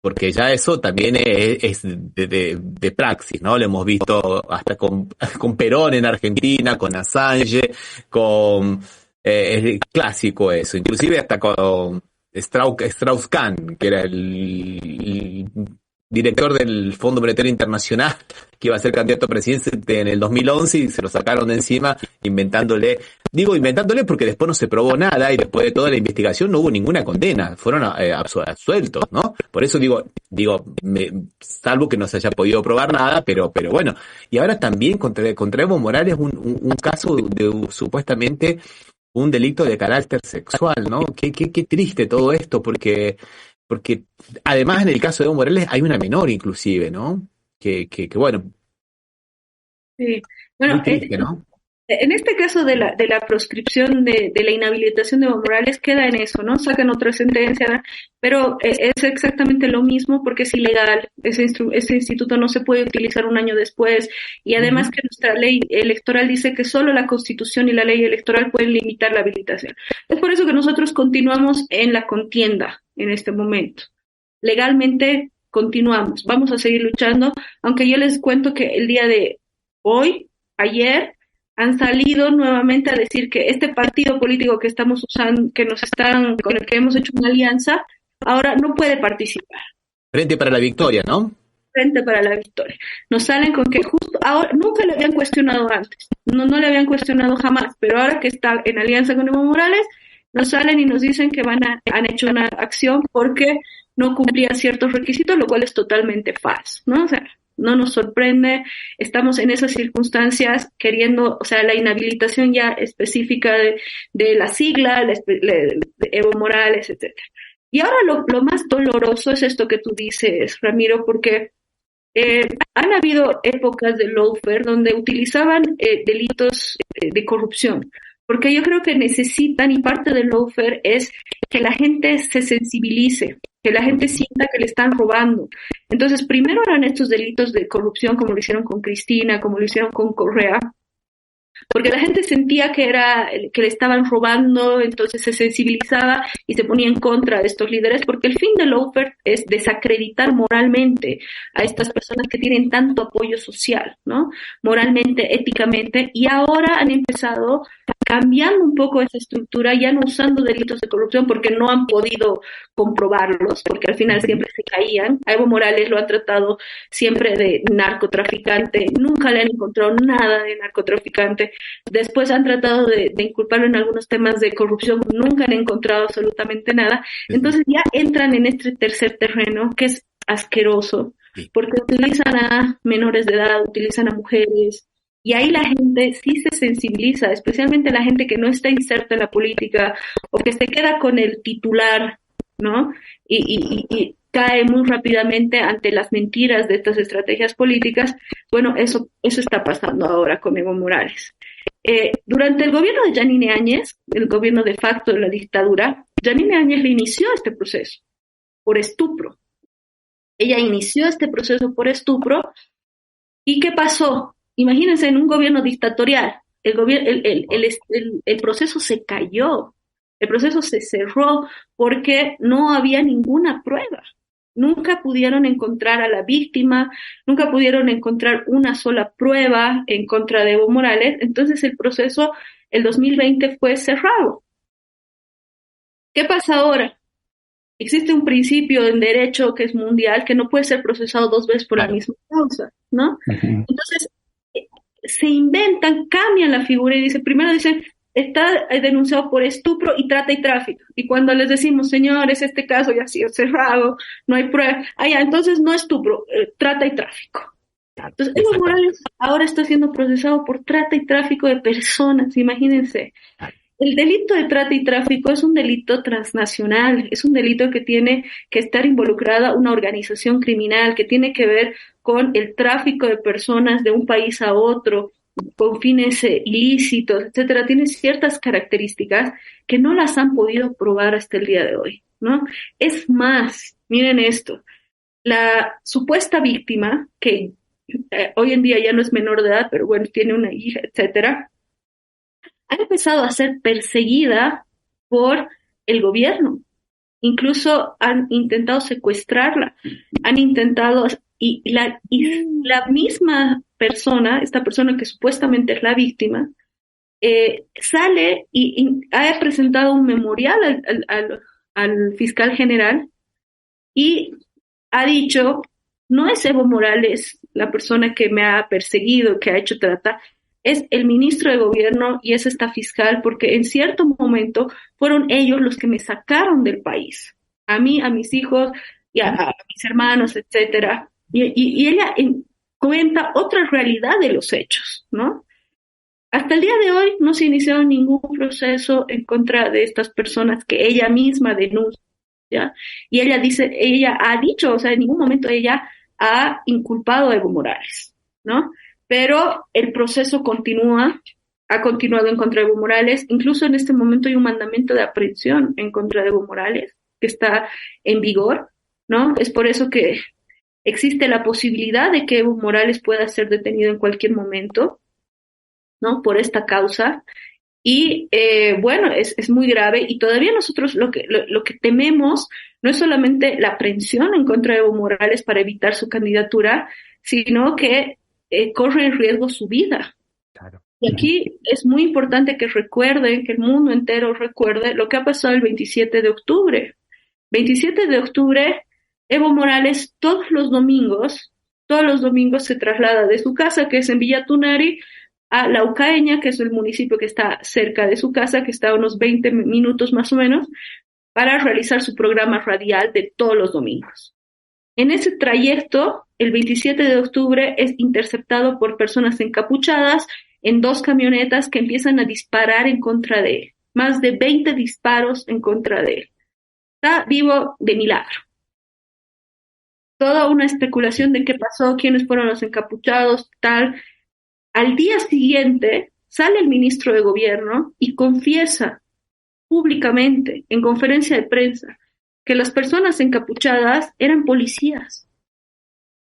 Porque ya eso también es de praxis, ¿no? Lo hemos visto hasta con Perón en Argentina, con Assange, es clásico eso, inclusive hasta con Strauss-Kahn, que era el director del Fondo Monetario Internacional, que iba a ser candidato a presidente en el 2011 y se lo sacaron de encima inventándole porque después no se probó nada y después de toda la investigación no hubo ninguna condena, fueron absueltos, ¿no? Por eso salvo que no se haya podido probar nada, pero bueno. Y ahora también contra Evo Morales un caso de supuestamente un delito de carácter sexual, ¿no? Qué triste todo esto, porque además en el caso de Evo Morales hay una menor inclusive, ¿no? Que bueno. Sí. Bueno, muy triste, ¿no? En este caso de la proscripción de la inhabilitación de Evo Morales queda en eso, ¿no? Sacan otra sentencia, pero es exactamente lo mismo porque es ilegal. Ese instituto no se puede utilizar un año después y además que nuestra ley electoral dice que solo la Constitución y la ley electoral pueden limitar la habilitación. Es por eso que nosotros continuamos en la contienda en este momento. Legalmente continuamos, vamos a seguir luchando, aunque yo les cuento que el día de hoy, ayer, han salido nuevamente a decir que este partido político que estamos usando, con el que hemos hecho una alianza, ahora no puede participar. Frente para la Victoria, ¿no? Frente para la Victoria. Nos salen con que justo ahora, nunca le habían cuestionado antes, no le habían cuestionado jamás, pero ahora que está en alianza con Evo Morales, nos salen y nos dicen que han hecho una acción porque no cumplían ciertos requisitos, lo cual es totalmente falso, ¿no? O sea, no nos sorprende, estamos en esas circunstancias queriendo, o sea, la inhabilitación ya específica de la sigla, de Evo Morales, etcétera. Y ahora lo más doloroso es esto que tú dices, Ramiro, porque han habido épocas de lawfare donde utilizaban delitos de corrupción, porque yo creo que necesitan, y parte del lawfare es que la gente se sensibilice, que la gente sienta que le están robando. Entonces, primero eran estos delitos de corrupción, como lo hicieron con Cristina, como lo hicieron con Correa, porque la gente sentía que le estaban robando, entonces se sensibilizaba y se ponía en contra de estos líderes, porque el fin del lawfare es desacreditar moralmente a estas personas que tienen tanto apoyo social, ¿no? Moralmente, éticamente, y ahora han empezado cambiando un poco esa estructura, ya no usando delitos de corrupción porque no han podido comprobarlos, porque al final siempre se caían. A Evo Morales lo han tratado siempre de narcotraficante, nunca le han encontrado nada de narcotraficante. Después han tratado de inculparlo en algunos temas de corrupción, nunca han encontrado absolutamente nada. Entonces ya entran en este tercer terreno que es asqueroso, porque utilizan a menores de edad, utilizan a mujeres, y ahí la gente sí se sensibiliza, especialmente la gente que no está inserta en la política o que se queda con el titular, ¿no? Y cae muy rápidamente ante las mentiras de estas estrategias políticas. Bueno, eso está pasando ahora con Evo Morales. Durante el gobierno de Yanine Áñez, el gobierno de facto de la dictadura, Yanine Áñez reinició este proceso por estupro. Ella inició este proceso por estupro. ¿Y qué pasó? Imagínense en un gobierno dictatorial, el proceso se cayó, el proceso se cerró porque no había ninguna prueba. Nunca pudieron encontrar a la víctima, nunca pudieron encontrar una sola prueba en contra de Evo Morales, entonces el proceso, el 2020 fue cerrado. ¿Qué pasa ahora? Existe un principio en derecho que es mundial que no puede ser procesado dos veces por la misma causa, ¿no? Entonces, se inventan, cambian la figura y primero dicen, está denunciado por estupro y trata y tráfico. Y cuando les decimos, señores, este caso ya ha sido cerrado, no hay prueba, entonces no estupro, trata y tráfico. Entonces, Evo Morales ahora está siendo procesado por trata y tráfico de personas, imagínense. El delito de trata y tráfico es un delito transnacional, es un delito que tiene que estar involucrada una organización criminal, que tiene que ver con el tráfico de personas de un país a otro, con fines ilícitos, etcétera, tiene ciertas características que no las han podido probar hasta el día de hoy, ¿no? Es más, miren esto, la supuesta víctima, que hoy en día ya no es menor de edad, pero bueno, tiene una hija, etcétera, ha empezado a ser perseguida por el gobierno. Incluso han intentado secuestrarla, han intentado, y la misma persona, esta persona que supuestamente es la víctima, sale y ha presentado un memorial al fiscal general y ha dicho, no es Evo Morales la persona que me ha perseguido, que ha hecho trata, es el ministro de gobierno y es esta fiscal, porque en cierto momento fueron ellos los que me sacaron del país, a mí, a mis hijos y a mis hermanos, etcétera. Y ella cuenta otra realidad de los hechos, ¿no? Hasta el día de hoy no se inició ningún proceso en contra de estas personas que ella misma denuncia, y ella ha dicho, o sea, en ningún momento ella ha inculpado a Evo Morales, ¿no? Pero el proceso ha continuado en contra de Evo Morales, incluso en este momento hay un mandamiento de aprehensión en contra de Evo Morales que está en vigor, ¿no? Es por eso que existe la posibilidad de que Evo Morales pueda ser detenido en cualquier momento, ¿no? Por esta causa. Y bueno, es muy grave, y todavía nosotros lo que tememos no es solamente la aprehensión en contra de Evo Morales para evitar su candidatura, sino que corre en riesgo su vida. Claro. Y aquí es muy importante que recuerden, que el mundo entero recuerde lo que ha pasado el 27 de octubre. 27 de octubre, Evo Morales todos los domingos se traslada de su casa, que es en Villa Tunari, a Laucaeña, que es el municipio que está cerca de su casa, que está a unos 20 minutos más o menos, para realizar su programa radial de todos los domingos. En ese trayecto, el 27 de octubre es interceptado por personas encapuchadas en 2 camionetas que empiezan a disparar en contra de él. Más de 20 disparos en contra de él. Está vivo de milagro. Toda una especulación de qué pasó, quiénes fueron los encapuchados, tal. Al día siguiente sale el ministro de gobierno y confiesa públicamente en conferencia de prensa que las personas encapuchadas eran policías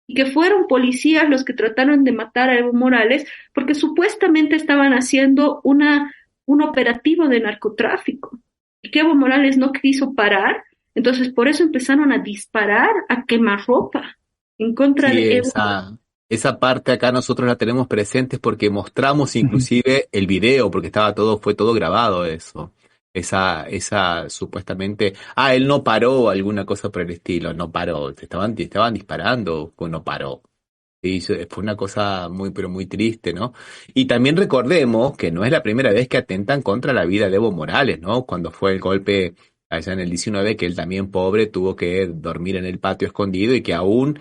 y que fueron policías los que trataron de matar a Evo Morales porque supuestamente estaban haciendo un operativo de narcotráfico y que Evo Morales no quiso parar, entonces por eso empezaron a disparar a quemarropa en contra de Evo. Esa parte acá nosotros la tenemos presentes porque mostramos inclusive el video, porque fue todo grabado eso. Esa supuestamente, él no paró, alguna cosa por el estilo, no paró, estaban disparando, pues no paró. Sí, fue una cosa muy, pero muy triste, ¿no? Y también recordemos que no es la primera vez que atentan contra la vida de Evo Morales, ¿no? Cuando fue el golpe allá en el 19, que él también, pobre, tuvo que dormir en el patio escondido y que aún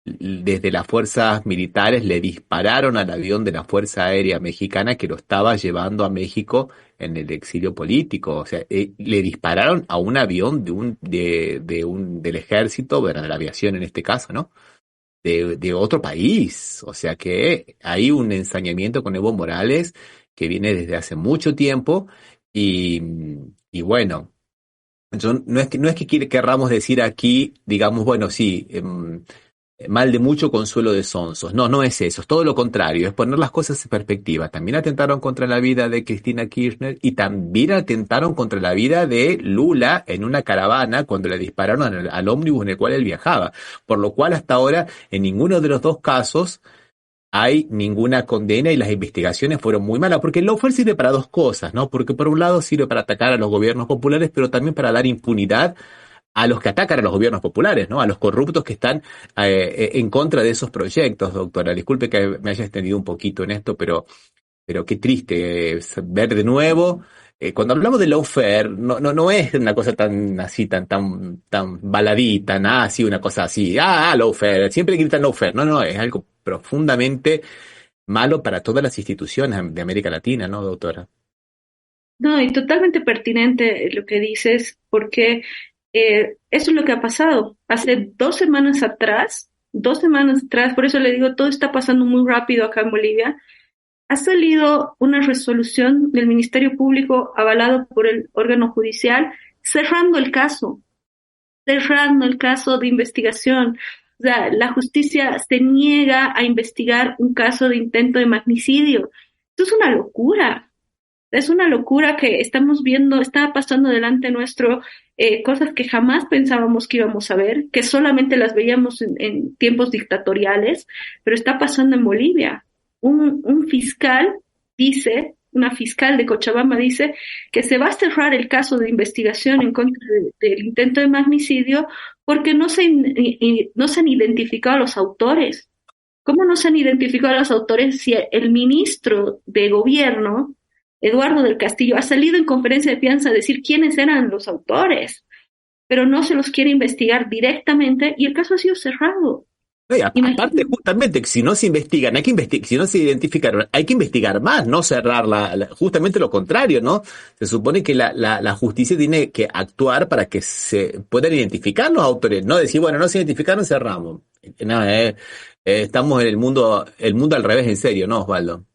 desde las fuerzas militares le dispararon al avión de la Fuerza Aérea Mexicana que lo estaba llevando a México en el exilio político. O sea, le dispararon a un avión del ejército, bueno, de la aviación en este caso, ¿no? De otro país. O sea que hay un ensañamiento con Evo Morales que viene desde hace mucho tiempo y bueno, no es que querramos decir aquí, digamos, bueno, sí, mal de mucho, consuelo de sonsos. No es eso, es todo lo contrario, es poner las cosas en perspectiva. También atentaron contra la vida de Cristina Kirchner y también atentaron contra la vida de Lula en una caravana cuando le dispararon al ómnibus en el cual él viajaba. Por lo cual hasta ahora en ninguno de los dos casos hay ninguna condena y las investigaciones fueron muy malas, porque el lawfare sirve para 2 cosas, ¿no? Porque por un lado sirve para atacar a los gobiernos populares, pero también para dar impunidad a los que atacan a los gobiernos populares, ¿no? A los corruptos que están en contra de esos proyectos, doctora. Disculpe que me haya extendido un poquito en esto, pero qué triste ver de nuevo. Cuando hablamos de lawfare, no es una cosa tan así, tan baladita, nada así, una cosa así. Lawfare, siempre gritan lawfare. No, es algo profundamente malo para todas las instituciones de América Latina, ¿no, doctora? No, y totalmente pertinente lo que dices, porque eso es lo que ha pasado. Hace 2 semanas atrás, por eso le digo, todo está pasando muy rápido acá en Bolivia. ha salido una resolución del Ministerio Público avalado por el órgano judicial cerrando el caso de investigación. O sea, la justicia se niega a investigar un caso de intento de magnicidio. Esto es una locura. Es una locura que estamos viendo, está pasando delante nuestro, cosas que jamás pensábamos que íbamos a ver, que solamente las veíamos en tiempos dictatoriales, pero está pasando en Bolivia. Un fiscal dice, una fiscal de Cochabamba dice que se va a cerrar el caso de investigación en contra del intento de magnicidio porque no se han identificado a los autores. ¿Cómo no se han identificado a los autores si el ministro de gobierno, Eduardo del Castillo, ha salido en conferencia de prensa a decir quiénes eran los autores, pero no se los quiere investigar directamente y el caso ha sido cerrado? No, y aparte, justamente, si no se investigan, si no se identificaron, hay que investigar más, no cerrar justamente lo contrario, ¿no? Se supone que la justicia tiene que actuar para que se puedan identificar los autores, no decir, bueno, no se identificaron, cerramos. No, estamos en el mundo al revés, en serio, ¿no, Osvaldo?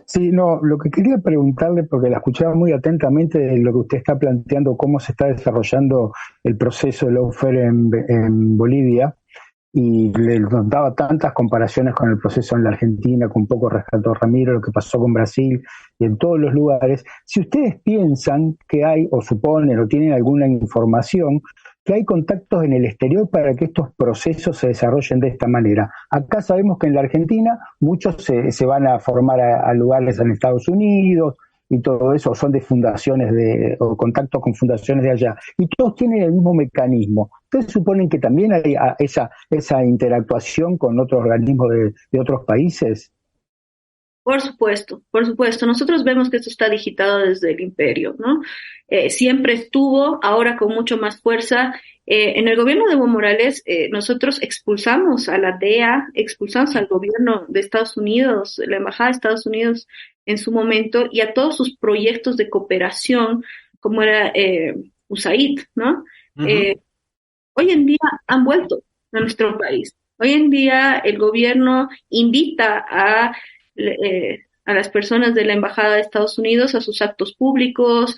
Sí, no, lo que quería preguntarle, porque la escuchaba muy atentamente de lo que usted está planteando, cómo se está desarrollando el proceso del lawfare en Bolivia, y le daba tantas comparaciones con el proceso en la Argentina, con un poco rescató Ramiro, lo que pasó con Brasil y en todos los lugares. Si ustedes piensan que hay, o suponen, o tienen alguna información, que hay contactos en el exterior para que estos procesos se desarrollen de esta manera. Acá sabemos que en la Argentina muchos se van a formar a lugares en Estados Unidos y todo eso, son de fundaciones o contactos con fundaciones de allá, y todos tienen el mismo mecanismo. ¿Ustedes suponen que también hay esa interactuación con otros organismos de otros países? Por supuesto. Nosotros vemos que esto está digitado desde el imperio, ¿no? Siempre estuvo, ahora con mucho más fuerza. En el gobierno de Evo Morales, nosotros expulsamos a la DEA, expulsamos al gobierno de Estados Unidos, la embajada de Estados Unidos en su momento, y a todos sus proyectos de cooperación, como era USAID, ¿no? Uh-huh. Hoy en día han vuelto a nuestro país. Hoy en día el gobierno invita a las personas de la embajada de Estados Unidos a sus actos públicos,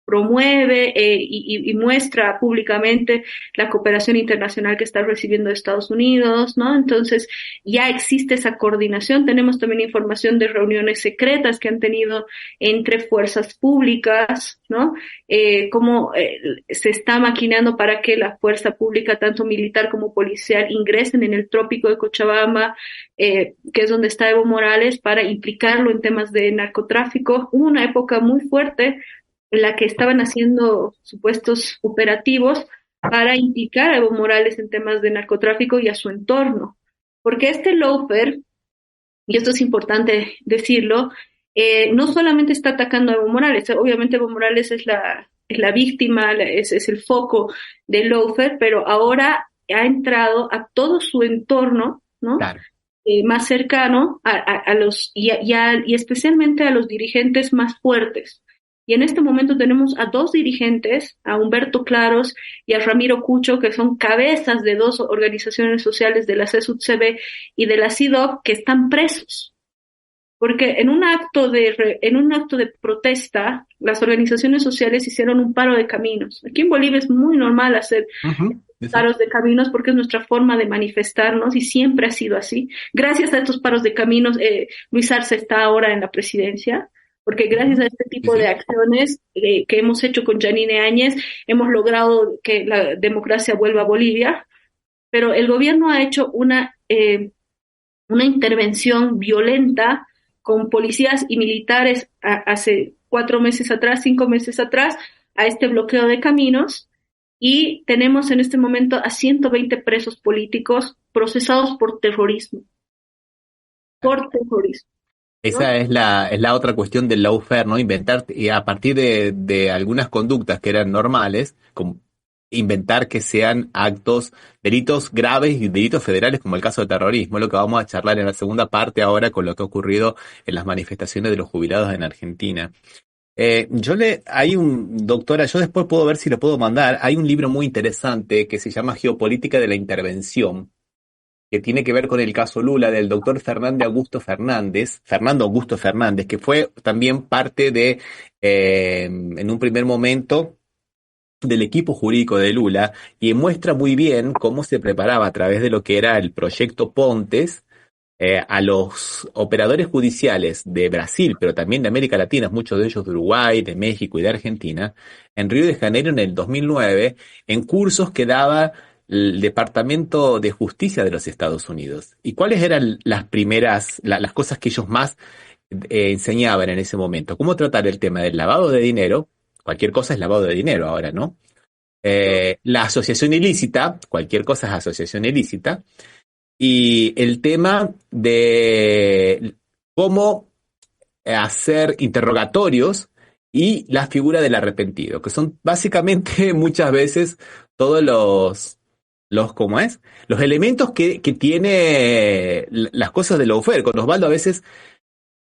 promueve y muestra públicamente la cooperación internacional que está recibiendo de Estados Unidos, ¿no? Entonces ya existe esa coordinación. Tenemos también información de reuniones secretas que han tenido entre fuerzas públicas, ¿no? Cómo se está maquinando para que la fuerza pública, tanto militar como policial, ingresen en el trópico de Cochabamba, que es donde está Evo Morales, para implicarlo en temas de narcotráfico. Hubo una época muy fuerte en la que estaban haciendo supuestos operativos para implicar a Evo Morales en temas de narcotráfico y a su entorno. Porque este lawfare, y esto es importante decirlo, no solamente está atacando a Evo Morales, obviamente Evo Morales es la víctima, es el foco del lawfare, pero ahora ha entrado a todo su entorno, ¿no? Claro. Más cercano a los y especialmente a los dirigentes más fuertes. Y en este momento tenemos a dos dirigentes, a Humberto Claros y a Ramiro Cucho, que son cabezas de dos organizaciones sociales de la CSUTCB y de la CIDOC, que están presos. Porque en un acto de protesta, las organizaciones sociales hicieron un paro de caminos. Aquí en Bolivia es muy normal hacer paros de caminos porque es nuestra forma de manifestarnos y siempre ha sido así. Gracias a estos paros de caminos, Luis Arce está ahora en la presidencia. Porque gracias a este tipo de acciones que hemos hecho con Yanine Áñez, hemos logrado que la democracia vuelva a Bolivia, pero el gobierno ha hecho una intervención violenta con policías y militares hace 5 meses atrás, a este bloqueo de caminos, y tenemos en este momento a 120 presos políticos procesados por terrorismo. Por terrorismo. Esa es la otra cuestión del lawfare, ¿no? Inventar, y a partir de algunas conductas que eran normales, como inventar que sean delitos graves y delitos federales, como el caso de terrorismo, lo que vamos a charlar en la segunda parte ahora con lo que ha ocurrido en las manifestaciones de los jubilados en Argentina. Doctora, yo después puedo ver si lo puedo mandar, hay un libro muy interesante que se llama Geopolítica de la Intervención, que tiene que ver con el caso Lula del doctor Fernando Augusto Fernández, que fue también parte de, en un primer momento, del equipo jurídico de Lula, y muestra muy bien cómo se preparaba a través de lo que era el proyecto Pontes, a los operadores judiciales de Brasil, pero también de América Latina, muchos de ellos de Uruguay, de México y de Argentina, en Río de Janeiro en el 2009, en cursos que daba el Departamento de Justicia de los Estados Unidos. ¿Y cuáles eran las primeras, las cosas que ellos más enseñaban en ese momento? ¿Cómo tratar el tema del lavado de dinero? Cualquier cosa es lavado de dinero ahora, ¿no? La asociación ilícita, cualquier cosa es asociación ilícita, y el tema de cómo hacer interrogatorios y la figura del arrepentido, que son básicamente muchas veces todos ¿cómo es? Los elementos que tiene las cosas de lawfare. Con Osvaldo a veces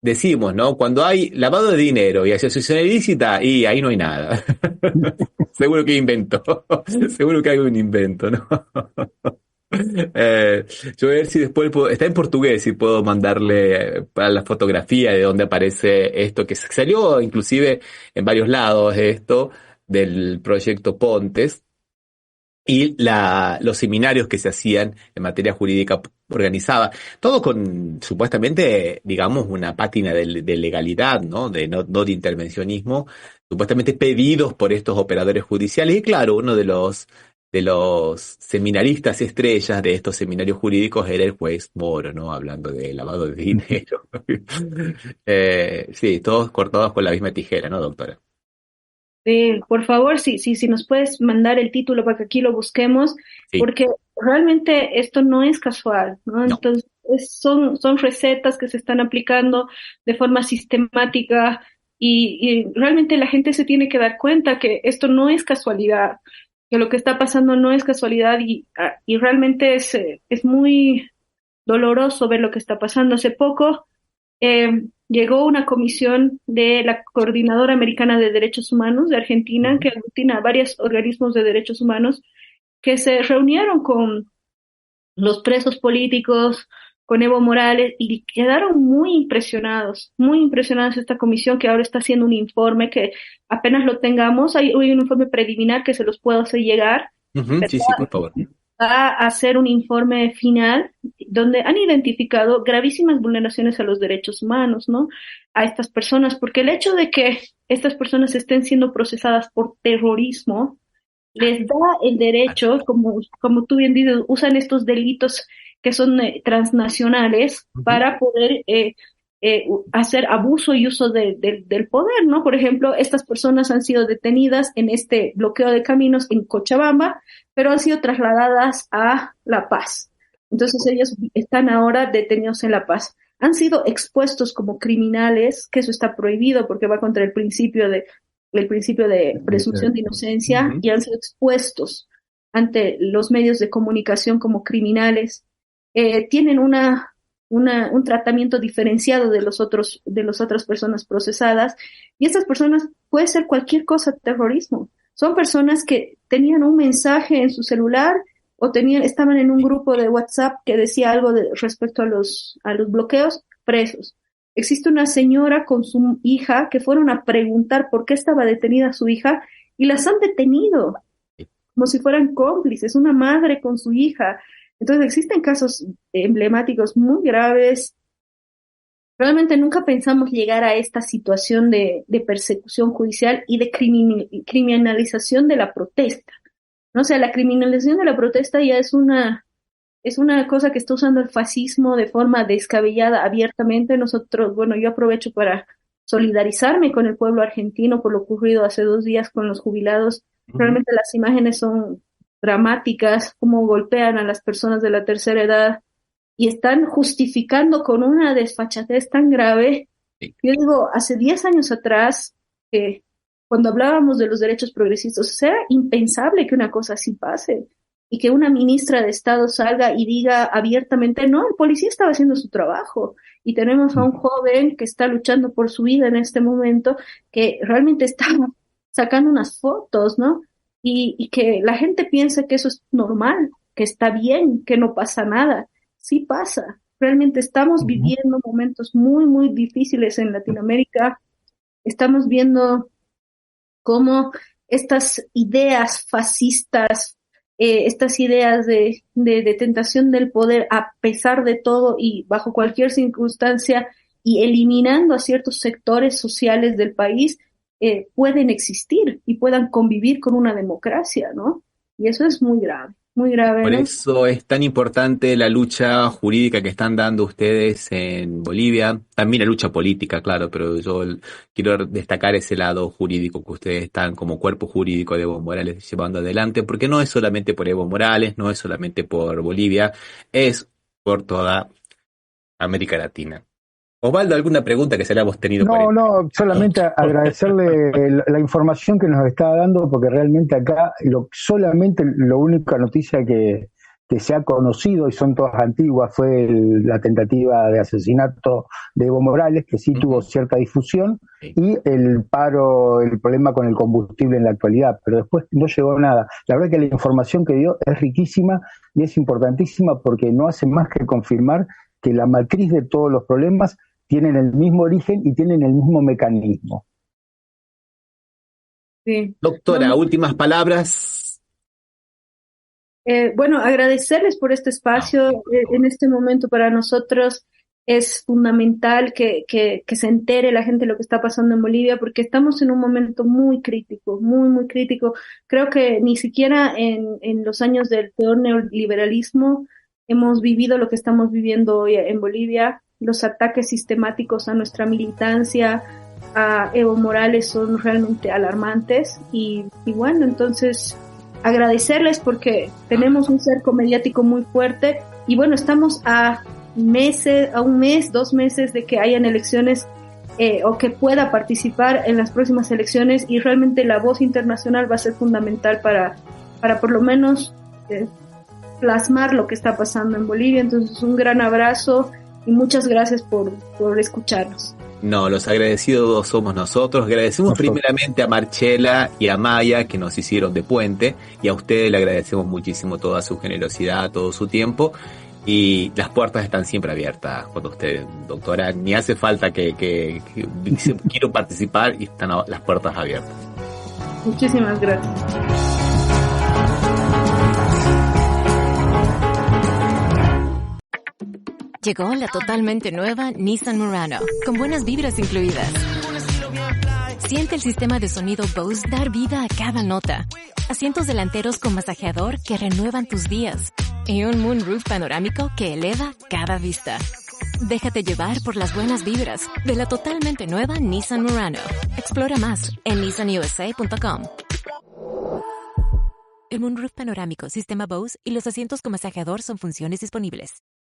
decimos, ¿no? Cuando hay lavado de dinero y asociación ilícita, y ahí no hay nada. Seguro que inventó. Seguro que hay un invento, ¿no? Yo voy a ver si después está en portugués y puedo mandarle para la fotografía de donde aparece esto, que salió inclusive en varios lados esto del proyecto Pontes, y los seminarios que se hacían en materia jurídica organizada, todo con supuestamente, digamos, una pátina de legalidad, ¿no? No de intervencionismo, supuestamente pedidos por estos operadores judiciales. Y claro, uno de los seminaristas estrellas de estos seminarios jurídicos era el juez Moro, ¿no? Hablando de lavado de dinero. Sí, todos cortados con la misma tijera, ¿no, doctora? Por favor, si nos puedes mandar el título para que aquí lo busquemos, Sí. porque realmente esto no es casual, ¿no? No. Entonces, son recetas que se están aplicando de forma sistemática y realmente la gente se tiene que dar cuenta que esto no es casualidad, que lo que está pasando no es casualidad y realmente es muy doloroso ver lo que está pasando. Hace poco llegó una comisión de la Coordinadora Americana de Derechos Humanos de Argentina, que aglutina a varios organismos de derechos humanos, que se reunieron con los presos políticos, con Evo Morales, y quedaron muy impresionados esta comisión que ahora está haciendo un informe que apenas lo tengamos, hay un informe preliminar que se los puedo hacer llegar, Sí, sí, por favor. a hacer un informe final donde han identificado gravísimas vulneraciones a los derechos humanos, ¿no? A estas personas, porque el hecho de que estas personas estén siendo procesadas por terrorismo les da el derecho, como tú bien dices, usan estos delitos que son transnacionales para poder hacer abuso y uso del poder, ¿no? Por ejemplo, estas personas han sido detenidas en este bloqueo de caminos en Cochabamba, pero han sido trasladadas a La Paz. Entonces ellos están ahora detenidos en La Paz. Han sido expuestos como criminales, que eso está prohibido porque va contra el principio de presunción de inocencia, y han sido expuestos ante los medios de comunicación como criminales. Tienen un tratamiento diferenciado de las otras personas procesadas, y estas personas puede ser cualquier cosa, terrorismo. Son personas que tenían un mensaje en su celular o estaban en un grupo de WhatsApp que decía algo respecto a los bloqueos, presos. Existe una señora con su hija que fueron a preguntar por qué estaba detenida su hija y las han detenido como si fueran cómplices, una madre con su hija. Entonces existen casos emblemáticos muy graves. Realmente nunca pensamos llegar a esta situación de persecución judicial y de criminalización de la protesta, ¿no? O sea, la criminalización de la protesta ya es una cosa que está usando el fascismo de forma descabellada, abiertamente. Yo aprovecho para solidarizarme con el pueblo argentino por lo ocurrido hace 2 días con los jubilados. Realmente las imágenes son dramáticas, cómo golpean a las personas de la tercera edad y están justificando con una desfachatez tan grave. Yo digo, hace 10 años atrás, cuando hablábamos de los derechos progresistas, era impensable que una cosa así pase y que una ministra de Estado salga y diga abiertamente, no, el policía estaba haciendo su trabajo. Y tenemos a un joven que está luchando por su vida en este momento, que realmente está sacando unas fotos, ¿no? Y que la gente piensa que eso es normal, que está bien, que no pasa nada. sí pasa. Realmente estamos viviendo momentos muy, muy difíciles en Latinoamérica. Estamos viendo cómo estas ideas fascistas, estas ideas de tentación del poder a pesar de todo y bajo cualquier circunstancia y eliminando a ciertos sectores sociales del país, pueden existir y puedan convivir con una democracia, ¿no? Y eso es muy grave, Por ¿no? eso es tan importante la lucha jurídica que están dando ustedes en Bolivia, también la lucha política, claro, pero quiero destacar ese lado jurídico que ustedes están como cuerpo jurídico de Evo Morales llevando adelante, porque no es solamente por Evo Morales, no es solamente por Bolivia, es por toda América Latina. Osvaldo, ¿alguna pregunta que se la hemos tenido por ahí? No, solamente agradecerle la información que nos está dando, porque realmente acá solamente la única noticia que se ha conocido, y son todas antiguas, fue la tentativa de asesinato de Evo Morales, que sí tuvo cierta difusión, y el problema con el combustible en la actualidad, pero después no llegó nada. La verdad que la información que dio es riquísima y es importantísima porque no hace más que confirmar que la matriz de todos los problemas tienen el mismo origen y tienen el mismo mecanismo. Sí. Doctora, últimas palabras. Bueno, agradecerles por este espacio. En este momento para nosotros es fundamental que se entere la gente de lo que está pasando en Bolivia, porque estamos en un momento muy crítico, muy, muy crítico. Creo que ni siquiera en los años del peor neoliberalismo hemos vivido lo que estamos viviendo hoy en Bolivia. Los ataques sistemáticos a nuestra militancia, a Evo Morales, son realmente alarmantes. Y bueno, entonces agradecerles porque tenemos un cerco mediático muy fuerte. Y bueno, estamos a un mes, 2 meses de que hayan elecciones o que pueda participar en las próximas elecciones, y realmente la voz internacional va a ser fundamental para por lo menos plasmar lo que está pasando en Bolivia. Entonces, un gran abrazo y muchas gracias por escucharnos. No, los agradecidos somos nosotros. Agradecemos primeramente a Marcela y a Maya, que nos hicieron de puente, y a ustedes le agradecemos muchísimo toda su generosidad, todo su tiempo, y las puertas están siempre abiertas cuando usted, doctora, ni hace falta que dice, quiero participar, y están las puertas abiertas. Muchísimas gracias. Llegó la totalmente nueva Nissan Murano, con buenas vibras incluidas. Siente el sistema de sonido Bose dar vida a cada nota. Asientos delanteros con masajeador que renuevan tus días. Y un moonroof panorámico que eleva cada vista. Déjate llevar por las buenas vibras de la totalmente nueva Nissan Murano. Explora más en nissanusa.com. El moonroof panorámico, sistema Bose y los asientos con masajeador son funciones disponibles.